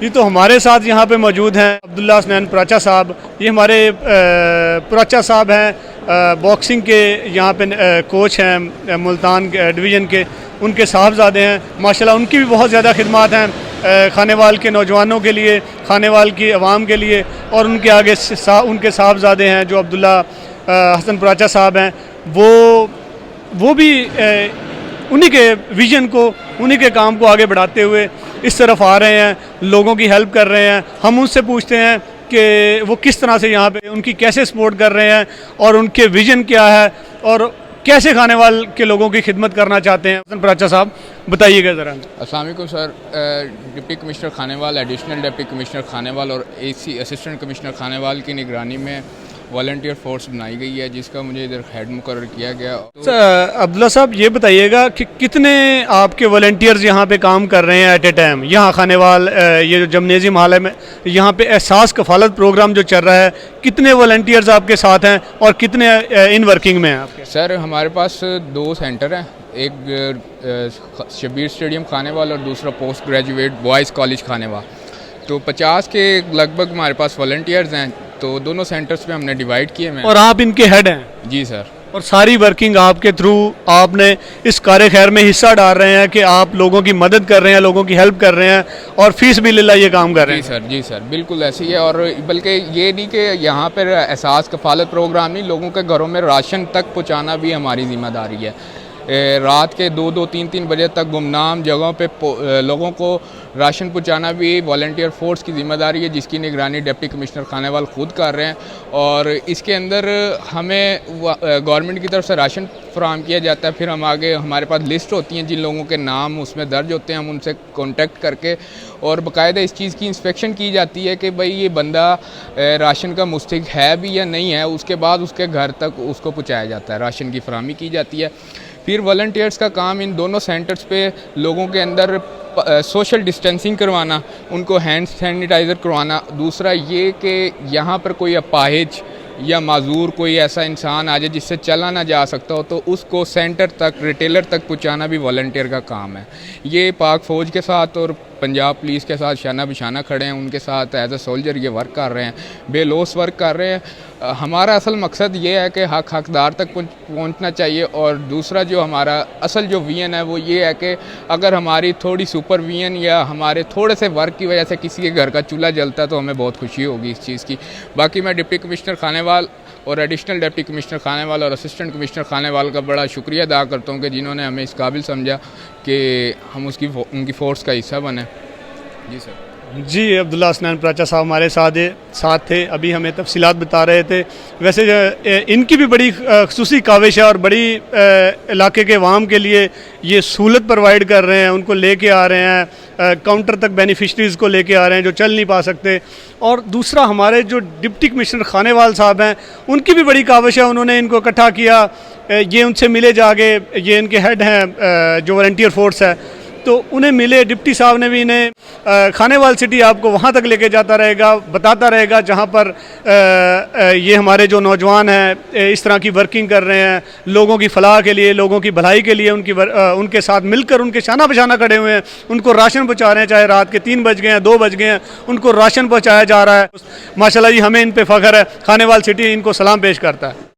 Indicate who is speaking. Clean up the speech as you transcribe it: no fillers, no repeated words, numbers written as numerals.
Speaker 1: ये तो हमारे साथ यहाँ पे मौजूद हैं अब्दुल्ला हसनैन प्राचा साहब। ये हमारे प्राचा साहब हैं, बॉक्सिंग के यहाँ पे कोच हैं मुल्तान डिवीज़न के। उनके साहबजादे हैं, माशाल्लाह उनकी भी बहुत ज़्यादा खिदमत हैं खानेवाल के नौजवानों के लिए, खानेवाल की आवाम के लिए। और उनके आगे उनके साहबजादे हैं जो अब्दुल्ला हसन प्राचा साहब हैं, वो भी उन्हीं के विज़न को, उन्हीं के काम को आगे बढ़ाते हुए इस तरफ आ रहे हैं, लोगों की हेल्प कर रहे हैं। हम उनसे पूछते हैं कि वो किस तरह से यहाँ पे उनकी कैसे सपोर्ट कर रहे हैं और उनके विज़न क्या है और कैसे खानेवाल के लोगों की खिदमत करना चाहते हैं। हसन प्राचा साहब बताइएगा ज़रा।
Speaker 2: अस्सलाम वालेकुम sir. Deputy commissioner Khanewal, additional deputy commissioner Khanewal और एसी असिस्टेंट कमिश्नर खानेवाल की निगरानी में वॉलंटियर फोर्स बनाई गई है, जिसका मुझे इधर हेड मुकर्रर किया गया। तो
Speaker 1: अब्दुल्ला साहब ये बताइएगा कि कितने आपके वॉलंटियर्स यहाँ पे काम कर रहे हैं एट ए टाइम यहाँ खानेवाल, ये जो जिम्नेजियम हाल है में यहाँ पे एहसास कफालत प्रोग्राम जो चल रहा है, कितने वॉलंटियर्स आपके साथ हैं और कितने इन वर्किंग में हैं आपके?
Speaker 2: सर हमारे पास 2 सेंटर हैं, एक शबीर स्टेडियम खानेवाल और दूसरा post graduate boys college Khanewal. तो 50 के लगभग हमारे पास वॉलंटियर्स हैं, तो दोनों सेंटर्स पे हमने डिवाइड किए हैं।
Speaker 1: और आप इनके हेड हैं?
Speaker 2: जी सर।
Speaker 1: और सारी वर्किंग आपके थ्रू, आपने इस कार्य खैर में हिस्सा डाल रहे हैं कि आप लोगों की मदद कर रहे हैं, लोगों की हेल्प कर रहे हैं और फीस भी ले ये काम कर रहे हैं?
Speaker 2: जी सर बिल्कुल ऐसे ही है। और बल्कि ये नहीं कि यहाँ पर एहसास कफालत प्रोग्राम नहीं, लोगों के घरों में राशन तक पहुँचाना भी हमारी जिम्मेदारी है। रात के 2-2, 3-3 बजे तक गुमनाम जगहों पे लोगों को राशन पहुंचाना भी वॉलंटियर फोर्स की ज़िम्मेदारी है, जिसकी निगरानी डिप्टी कमिश्नर खानेवाल खुद कर रहे हैं। और इसके अंदर हमें गवर्नमेंट की तरफ से राशन फराहम किया जाता है। फिर हम आगे, हमारे पास लिस्ट होती हैं जिन लोगों के नाम उसमें दर्ज होते हैं, हम उनसे कॉन्टेक्ट करके और बाकायदा इस चीज़ की इंस्पेक्शन की जाती है कि भाई ये बंदा राशन का मुस्तहिक है भी या नहीं है। उसके बाद उसके घर तक उसको पहुँचाया जाता है, राशन की फराहमी की जाती है। फिर वॉलंटियर्स का काम इन दोनों सेंटर्स पे लोगों के अंदर सोशल डिस्टेंसिंग करवाना, उनको हैंड सैनिटाइज़र करवाना। दूसरा ये कि यहाँ पर कोई अपाहिज या माजूर कोई ऐसा इंसान आ जाए जिससे चला ना जा सकता हो, तो उसको सेंटर तक, रिटेलर तक पहुँचाना भी वॉलंटियर का काम है। ये पाक फ़ौज के साथ और पंजाब पुलिस के साथ शाना बिशाना खड़े हैं, उनके साथ एज ए सोल्जर ये वर्क कर रहे हैं, बेलोस वर्क कर रहे हैं। हमारा असल मकसद ये है कि हकदार तक पहुंचना चाहिए। और दूसरा जो हमारा असल जो विजन है वो ये है कि अगर हमारी थोड़ी सुपरविजन या हमारे थोड़े से वर्क की वजह से किसी के घर का चूल्हा जलता है तो हमें बहुत खुशी होगी इस चीज़ की। बाकी मैं डिप्टी कमिश्नर खानेवाल और एडिशनल डिप्टी कमिश्नर खानेवाल और असिस्टेंट कमिश्नर खानेवाल का बड़ा शुक्रिया अदा करता हूँ कि जिन्होंने हमें इस काबिल समझा कि हम उनकी फ़ोर्स का हिस्सा बने। जी सर।
Speaker 1: जी, अब्दुल्ला हसनैन प्राचा साहब हमारे साथ थे, अभी हमें तफसीलात बता रहे थे। वैसे इनकी भी बड़ी खुसूसी काविश है और बड़ी इलाके के अवाम के लिए ये सहूलत प्रोवाइड कर रहे हैं, उनको लेके आ रहे हैं, काउंटर तक बेनिफिशरीज़ को लेके आ रहे हैं जो चल नहीं पा सकते। और दूसरा हमारे जो डिप्टी कमिश्नर खानेवाल साहब हैं, उनकी भी बड़ी काविश है, उन्होंने इनको इकट्ठा किया, ये उनसे मिले जाके, ये इनके हेड हैं जो वॉलंटियर फोर्स है, तो उन्हें मिले। डिप्टी साहब ने भी इन्हें खानेवाल सिटी आपको वहाँ तक लेके जाता रहेगा, बताता रहेगा जहाँ पर ये हमारे जो नौजवान हैं इस तरह की वर्किंग कर रहे हैं, लोगों की फलाह के लिए, लोगों की भलाई के लिए उनके साथ मिलकर उनके शाना बशाना खड़े हुए हैं, उनको राशन पहुँचा रहे हैं। चाहे रात के 3 बज गए हैं, 2 बज गए हैं, उनको राशन पहुँचाया जा रहा है। माशाल्लाह जी, हमें इन पर फ़ख्र है। खानेवाल सिटी इनको सलाम पेश करता है।